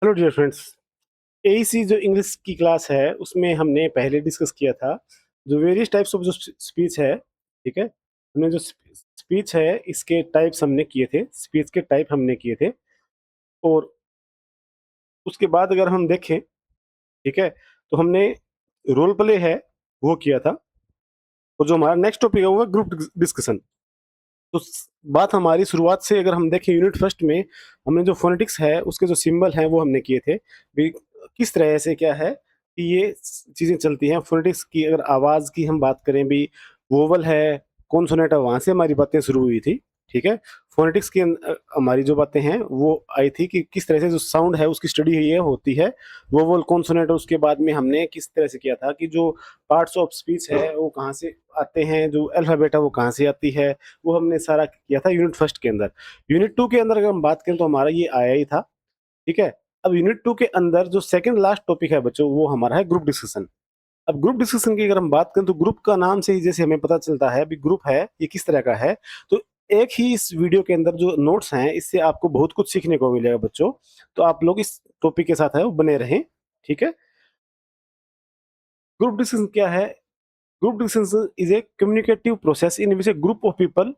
Hello dear friends. AEC जो English की class है उसमें हमने पहले डिस्कस किया था जो वेरियस टाइप्स ऑफ जो स्पीच है। ठीक है, हमने जो स्पीच है इसके टाइप्स हमने किए थे, स्पीच के टाइप हमने किए थे। और उसके बाद अगर हम देखें, ठीक है, तो हमने रोल प्ले है वो किया था। और जो हमारा नेक्स्ट टॉपिक है वो ग्रुप डिस्कशन। तो बात हमारी शुरुआत से अगर हम देखें, यूनिट फर्स्ट में हमने जो फोनेटिक्स है उसके जो सिंबल हैं वो हमने किए थे भी। किस तरह से क्या है कि ये चीजें चलती हैं फोनेटिक्स की। अगर आवाज की हम बात करें भी, वोवल है, कॉन्सोनेंट है, वहां से हमारी बातें शुरू हुई थी। ठीक है, फोनेटिक्स की हमारी जो बातें हैं वो आई थी कि किस तरह से जो साउंड है उसकी स्टडी ये होती है, वोवल कॉन्सोनेंट। उसके बाद में हमने किस तरह से किया था कि जो पार्ट्स ऑफ स्पीच है वो कहाँ से आते हैं, जो अल्फाबेट है वो कहाँ से आती है, वो हमने सारा किया था यूनिट फर्स्ट के अंदर। यूनिट टू के अंदर अगर हम बात करें तो हमारा ये आया ही था। ठीक है, अब यूनिट टू के अंदर जो सेकंड लास्ट टॉपिक है बच्चों वो हमारा है ग्रुप डिस्कशन। अब ग्रुप डिस्कशन की अगर हम बात करें तो ग्रुप का नाम से ही जैसे हमें पता चलता है अभी ग्रुप है ये किस तरह का है। तो एक ही इस वीडियो के अंदर जो नोट्स हैं इससे आपको बहुत कुछ सीखने को मिलेगा बच्चों। तो आप लोग इस टॉपिक के साथ है वो बने रहें। ठीक है, ग्रुप डिस्कशन क्या है? Group discussion is a communicative process in which A group of people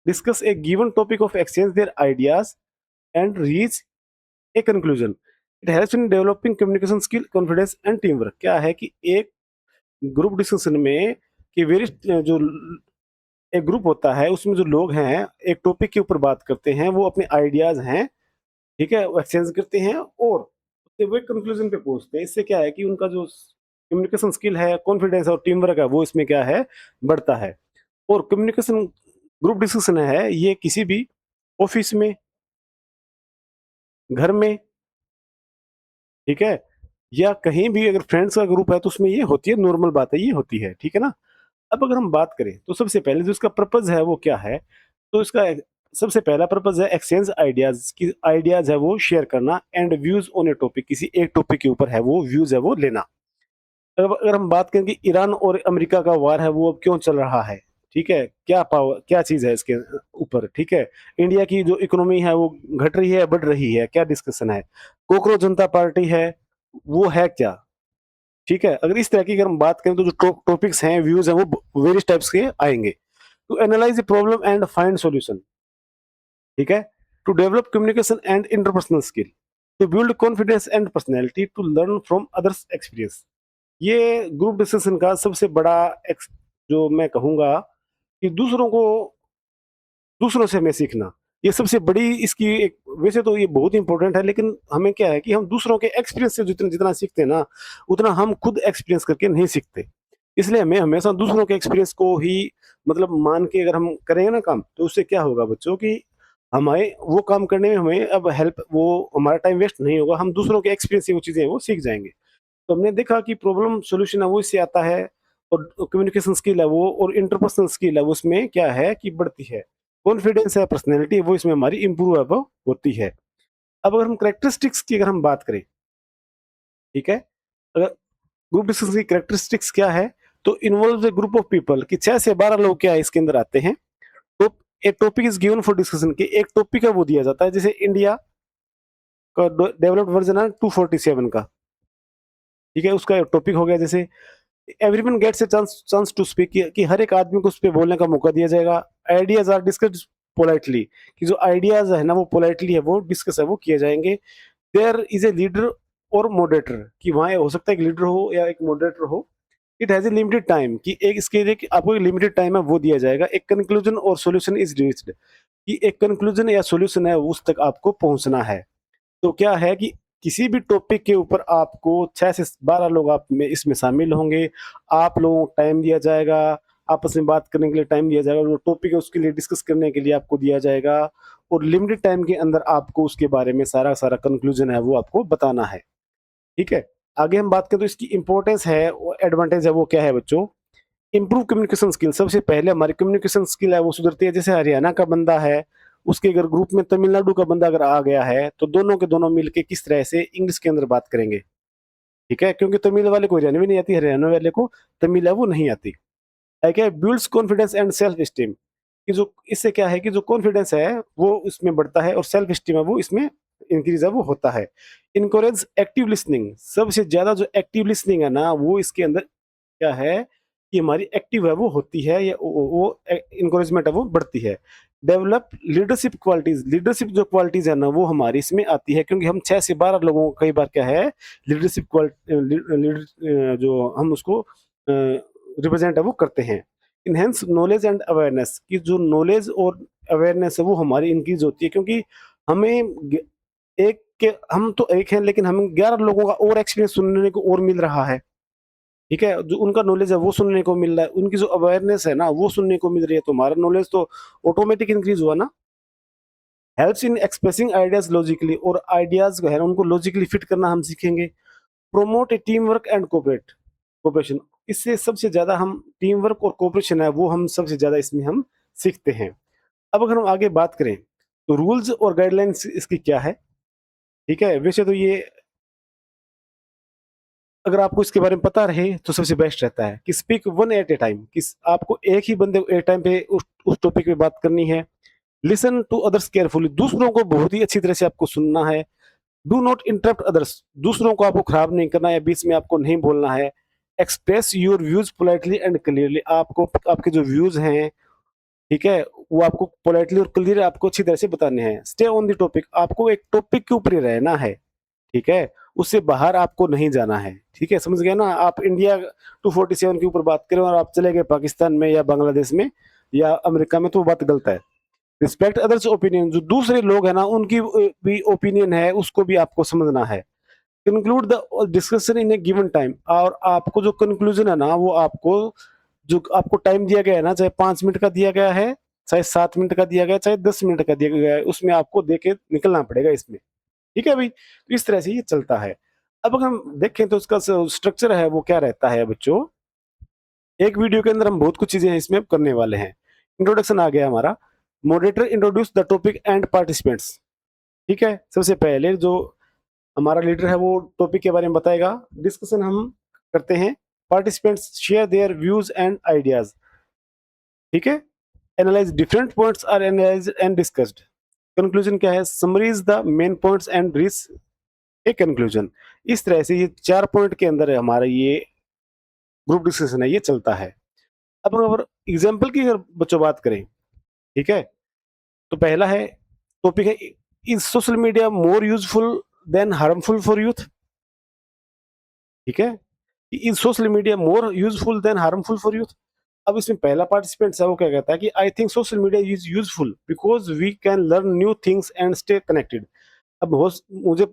discuss a given topic of exchange their ideas and reach a conclusion. It helps in developing communication skill, confidence and teamwork. क्या है कि एक group discussion में कि various जो एक group होता है उसमें जो लोग हैं एक टॉपिक के ऊपर बात करते हैं, वो अपने आइडियाज हैं, ठीक है, वो एक्सचेंज करते हैं और उससे वो एक कंक्लूजन पे पहुंचते हैं। इससे क्या है कि उनका जो कम्युनिकेशन स्किल है, कॉन्फिडेंस और टीम वर्क है वो इसमें क्या है, बढ़ता है। और कम्युनिकेशन ग्रुप डिस्कशन है ये किसी भी ऑफिस में, घर में, ठीक है, या कहीं भी अगर फ्रेंड्स का ग्रुप है तो उसमें ये होती है, नॉर्मल बात है, ये होती है। ठीक है ना। अब अगर हम बात करें तो सबसे पहले जो इसका पर्पज है वो क्या है, तो इसका सबसे पहला पर्पज है एक्सचेंज आइडियाज की। आइडियाज है वो शेयर करना and views on A topic, किसी एक टॉपिक के ऊपर है वो व्यूज है वो लेना। अब अगर हम बात करें कि ईरान और अमेरिका का वार है वो अब क्यों चल रहा है, ठीक है, क्या पावर क्या चीज है इसके ऊपर, ठीक है, इंडिया की जो इकोनॉमी है वो घट रही है बढ़ रही है, क्या डिस्कशन है, कोकरोच जनता पार्टी है वो है क्या। ठीक है, अगर इस तरह की अगर हम बात करें तो जो टॉपिक्स हैं व्यूज हैं वो वेरियस टाइप्स के आएंगे। To analyse the problem and find solution, ठीक है, to develop communication and interpersonal skill, to build confidence and personality, to learn from others experience. ये ग्रुप डिस्कशन का सबसे बड़ा जो मैं कहूंगा कि दूसरों से हमें सीखना, ये सबसे बड़ी इसकी एक। वैसे तो ये बहुत इंपॉर्टेंट है लेकिन हमें क्या है कि हम दूसरों के एक्सपीरियंस से जितना जितना सीखते हैं ना, उतना हम खुद एक्सपीरियंस करके नहीं सीखते। इसलिए हमें हमेशा दूसरों के एक्सपीरियंस को ही मतलब मान के अगर हम करेंगे ना काम, तो उससे क्या होगा बच्चों की, हमें वो काम करने में हमें अब हेल्प, वो हमारा टाइम वेस्ट नहीं होगा, हम दूसरों के एक्सपीरियंस से वो चीजें वो सीख जाएंगे। तो हमने देखा कि प्रॉब्लम सॉल्यूशन है वो इससे आता है, और कम्युनिकेशन स्किल है वो, और इंटरपर्सनल स्किल है वो उसमें क्या है कि बढ़ती है, कॉन्फिडेंस है, पर्सनैलिटी है वो इसमें हमारी इंप्रूव है वो होती है। अब अगर हम करेक्टरिस्टिक्स की अगर हम बात करें, ठीक है, अगर ग्रुप डिस्कशन की करेक्टरिस्टिक्स क्या है, तो involve A group of people कि 6 से 12 लोग क्या है इसके अंदर आते हैं। तो एक topic is given for discussion की एक टॉपिक है वो दिया जाता है, जैसे इंडिया का डेवलप्ड वर्जन है 247 का, ठीक है, उसका टॉपिक हो गया जैसे everyone gets a chance to speak, कि हर एक आदमी को उस पर बोलने का मौका दिया जाएगा। आइडियाज आर डिस्कस्ड पोलाइटली, कि जो आइडियाज है ना वो पोलाइटली है वो डिस्कस है वो किए जाएंगे। देयर इज ए लीडर और मॉडरेटर, कि वहाँ हो सकता है एक लीडर हो या एक मॉडरेटर हो। It has a limited time, कि एक इसके लिए कि आपको एक लिमिटेड टाइम है वो दिया जाएगा। एक कंक्लूजन और सॉल्यूशन इज रीच्ड, कि एक कंक्लूजन या सॉल्यूशन है उस तक आपको पहुंचना है। तो क्या है कि किसी भी टॉपिक के ऊपर आपको 6 से 12 लोग आप में इसमें शामिल होंगे, आप लोगों को टाइम दिया जाएगा, आपस में बात करने के लिए टाइम दिया जाएगा, जो टॉपिक है उसके लिए डिस्कस करने के लिए आपको दिया जाएगा, और लिमिटेड टाइम के अंदर आपको उसके बारे में सारा सारा कंक्लूजन है वो आपको बताना है। ठीक है, आगे हम बात करें तो इसकी इंपॉर्टेंस है, एडवांटेज है वो क्या है बच्चों, इंप्रूव कम्युनिकेशन स्किल। सबसे पहले हमारी कम्युनिकेशन स्किल है वो सुधरती है। जैसे हरियाणा का बंदा है, उसके अगर ग्रुप में तमिलनाडु का बंदा अगर आ गया है तो दोनों के दोनों मिलके किस तरह से इंग्लिश के अंदर बात करेंगे। ठीक है, क्योंकि तमिल वाले को हरियाणवी नहीं आती, हरियाणा वाले को तमिल है वो नहीं आती। क्या builds confidence and self esteem, कि जो इससे क्या है कि जो कॉन्फिडेंस है वो इसमें बढ़ता है और सेल्फ स्टीम है वो इसमें इंक्रीज है वो होता है। इनकरेज एक्टिव लिसनिंग, सबसे ज्यादा जो एक्टिव लिसनिंग है ना वो इसके अंदर क्या है कि हमारी एक्टिव है वो होती है, या वो इनकरेजमेंट है वो बढ़ती है। डेवलप लीडरशिप क्वालिटीज, लीडरशिप जो क्वालिटीज है ना वो हमारी इसमें आती है, क्योंकि हम 6 से 12 लोगों को कई बार क्या है लीडरशिप क्वालिटी जो हम उसको रिप्रेजेंट है वो करते हैं। इनहेंस नॉलेज एंड अवेयरनेस, की जो नॉलेज और अवेयरनेस है वो हमारी इंक्रीज होती है, क्योंकि हमें एक के हम तो एक हैं लेकिन हमें 11 लोगों का और एक्सपीरियंस सुनने को और मिल रहा है। ठीक है, जो उनका नॉलेज है वो सुनने को मिल रहा है, उनकी जो अवेयरनेस है ना वो सुनने को मिल रही है, तो हमारा नॉलेज तो ऑटोमेटिक इंक्रीज हुआ ना। Helps in expressing ideas logically, और आइडियाज जो है ना उनको लॉजिकली फिट करना हम सीखेंगे। Promote A team work and cooperation, इससे सबसे ज्यादा हम टीम वर्क और कोऑपरेशन है वो हम सबसे ज्यादा इसमें हम सीखते हैं। अब अगर हम आगे बात करें तो रूल्स और गाइडलाइंस इसकी क्या है। ठीक है, वैसे तो ये अगर आपको इसके बारे में पता रहे तो सबसे बेस्ट रहता है कि speak one at a time, कि आपको एक ही बंदे को एक टाइम पे उस टॉपिक पे बात करनी है। लिसन टू अदर्स केयरफुली, दूसरों को बहुत ही अच्छी तरह से आपको सुनना है। डू नॉट इंटरप्ट अदर्स, दूसरों को आपको खराब नहीं करना है, बीच में आपको नहीं बोलना है। Express your views politely and clearly, आपको आपके जो व्यूज हैं, ठीक है, वो आपको पोलाइटली और क्लियर आपको अच्छी तरह से बताने हैं। स्टे ऑन द टॉपिक, आपको एक टॉपिक के ऊपर ही रहना है। ठीक है, उससे बाहर आपको नहीं जाना है। ठीक है, समझ गए ना। आप इंडिया 247 के ऊपर बात करें और आप चले गए पाकिस्तान में या बांग्लादेश में या अमेरिका में, तो वो बात गलत है। रिस्पेक्ट अदर्स ओपिनियन, जो दूसरे लोग हैं ना उनकी भी ओपिनियन है उसको भी आपको समझना है। Conclude the discussion in A given time, और आपको जो कंक्लूजन है ना वो आपको जो आपको टाइम दिया गया है ना, चाहे 5 मिनट का दिया गया है, चाहे 7 मिनट का दिया गया है, चाहे 10 मिनट का दिया गया है, उसमें आपको दे के निकलना पड़ेगा इसमें। ठीक है भाई, तो इस तरह से ये चलता है। अब अगर हम देखें तो उसका स्ट्रक्चर है वो क्या रहता है बच्चों। एक वीडियो के अंदर हम बहुत कुछ चीजें इसमें करने वाले हैं। इंट्रोडक्शन आ गया हमारा। Moderator introduce the topic and participants. ठीक है, सबसे पहले जो हमारा लीडर है वो टॉपिक के बारे में बताएगा। डिस्कशन हम करते हैं। Participants share their views and ideas. ठीक है, analyse different points are analyse and discussed. Conclusion क्या है, summarise the main points and reach a conclusion. इस तरह से ये 4 पॉइंट के अंदर है हमारा ये ग्रुप डिस्कशन है ये चलता है। अब अगर एग्जाम्पल की अगर बच्चों बात करें, ठीक है, तो पहला है टॉपिक है, is social media more useful than harmful for youth. ठीक है, is social media more useful than harmful for youth. अब इसमें पहला पार्टिसिपेंट है वो क्या कहता है कि I think social media is useful because we can learn new things and stay connected. अब मुझे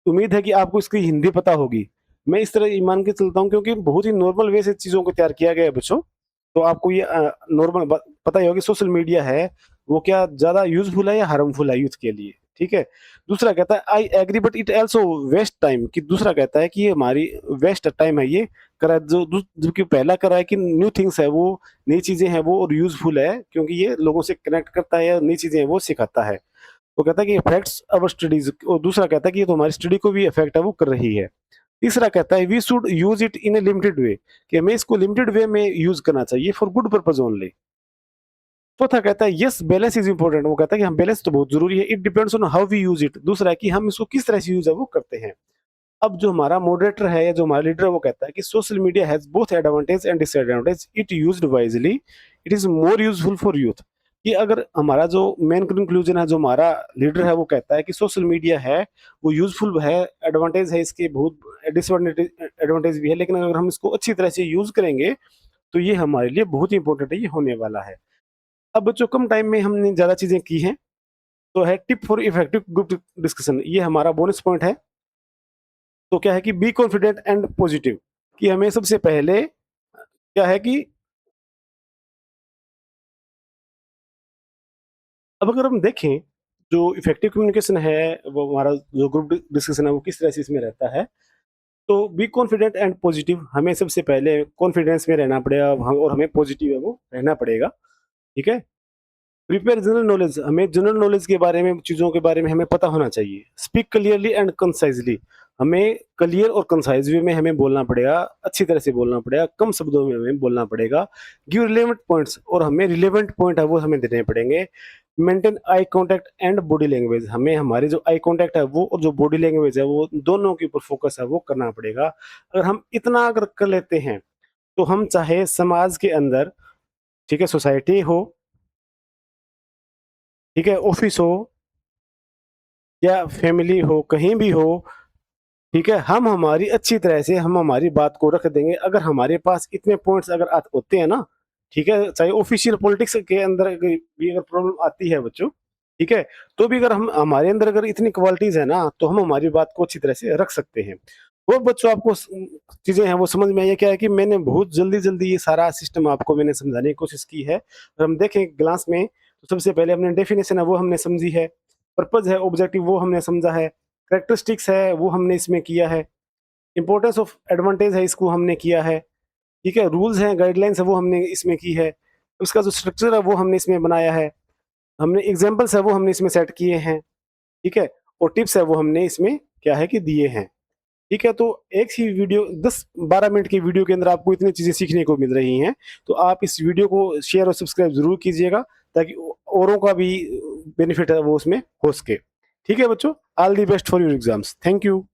उम्मीद है कि आपको इसकी हिंदी पता होगी। मैं इस तरह मान के चलता हूँ क्योंकि बहुत ही नॉर्मल वे से चीजों को तैयार किया गया है बच्चों। तो आपको ये नॉर्मल पता ही होगा कि सोशल मीडिया है वो क्या ज्यादा यूजफुल है या हार्मफुल है यूथ के लिए। ठीक है, दूसरा कहता है I agree but it also waste time, कि दूसरा कहता है कि ये हमारी वेस्ट टाइम है ये करा जो जबकि पहला करा है कि न्यू थिंग्स है वो नई चीजें हैं वो और यूजफुल है क्योंकि ये लोगों से कनेक्ट करता है या नई चीजें हैं वो सिखाता है। वो कहता है कि इफेक्ट्स अवर स्टडीज, और दूसरा कहता है कि ये तो हमारी स्टडी को भी इफेक्ट है वो कर रही है। तीसरा कहता है we should use it in a limited way, कि हमें इसको लिमिटेड वे में यूज करना चाहिए फॉर गुड पर्पज ओनली। चौथा कहता है यस बैलेंस इज इंपॉर्टेंट, वो कहता है कि हम बैलेंस तो बहुत जरूरी है। It depends on how we use it, दूसरा है कि हम इसको किस तरह से यूज है वो करते हैं। अब जो हमारा मॉडरेटर है या जो हमारा लीडर है वो कहता है कि social media has both advantage and disadvantage, it used wisely it is more useful for youth. कि अगर हमारा जो मेन कंक्लूजन है जो हमारा लीडर है वो कहता है कि सोशल मीडिया है वो यूजफुल है, एडवांटेज है इसके बहुत, डिसएडवांटेज एडवांटेज भी है, लेकिन अगर हम इसको अच्छी तरह से यूज करेंगे तो ये हमारे लिए बहुत ही इंपॉर्टेंट है, ये होने वाला है। अब बच्चों कम टाइम में हमने ज्यादा चीजें की हैं, तो है tip for effective group discussion, ये हमारा बोनस पॉइंट है। तो क्या है कि बी कॉन्फिडेंट एंड पॉजिटिव, कि हमें सबसे पहले क्या है कि अब अगर हम देखें जो इफेक्टिव कम्युनिकेशन है वो हमारा जो ग्रुप डिस्कशन है वो किस तरह से इसमें रहता है। तो बी कॉन्फिडेंट एंड पॉजिटिव, हमें सबसे पहले कॉन्फिडेंस में रहना पड़ेगा और हमें पॉजिटिव है वो रहना पड़ेगा। ठीक है, प्रिपेयर जनरल नॉलेज, हमें जनरल नॉलेज के बारे में, चीज़ों के बारे में हमें पता होना चाहिए। स्पीक क्लियरली एंड कंसाइज़ली, हमें क्लियर और कंसाइज़ वे में हमें बोलना पड़ेगा, अच्छी तरह से बोलना पड़ेगा, कम शब्दों में हमें बोलना पड़ेगा। गिव रिलेवेंट पॉइंट्स, और हमें रिलेवेंट पॉइंट है वो हमें देने पड़ेंगे। Maintain eye contact and body language, हमें हमारे जो आई कॉन्टैक्ट है वो और जो बॉडी लैंग्वेज है वो दोनों के ऊपर फोकस है वो करना पड़ेगा। अगर हम इतना अगर कर लेते हैं, तो हम चाहे समाज के अंदर, ठीक है, सोसाइटी हो, ठीक है, ऑफिस हो या फैमिली हो, कहीं भी हो, ठीक है, हम हमारी अच्छी तरह से हम हमारी बात को रख देंगे। अगर हमारे पास इतने पॉइंट्स अगर होते हैं ना, ठीक है, चाहे ऑफिशियल पॉलिटिक्स के अंदर भी अगर प्रॉब्लम आती है बच्चों, ठीक है, तो भी अगर हम हमारे अंदर अगर इतनी क्वालिटीज है ना, तो हम हमारी बात को अच्छी तरह से रख सकते हैं। वो बच्चों आपको चीजें हैं वो समझ में आई है क्या, है कि मैंने बहुत जल्दी जल्दी ये सारा सिस्टम आपको मैंने समझाने की कोशिश की है। अगर हम देखें ग्लास में, तो सबसे पहले हमने डेफिनेशन है वो हमने समझी है, पर्पज है, ऑब्जेक्टिव वो हमने समझा है, कैरेक्टरिस्टिक्स है वो हमने इसमें किया है, इंपॉर्टेंस ऑफ एडवांटेज है इसको हमने किया है, ठीक है, रूल्स हैं, गाइडलाइंस है वो हमने इसमें की है, उसका जो स्ट्रक्चर है वो हमने इसमें बनाया है, हमने एग्जाम्पल्स है वो हमने इसमें सेट किए हैं, ठीक है, और टिप्स है वो हमने इसमें क्या है कि दिए हैं। ठीक है, तो एक ही वीडियो 10-12 मिनट की वीडियो के अंदर आपको इतनी चीजें सीखने को मिल रही हैं, तो आप इस वीडियो को शेयर और सब्सक्राइब जरूर कीजिएगा, ताकि औरों का भी बेनिफिट है वो उसमें हो सके। ठीक है बच्चों, all the best for your exams, thank you.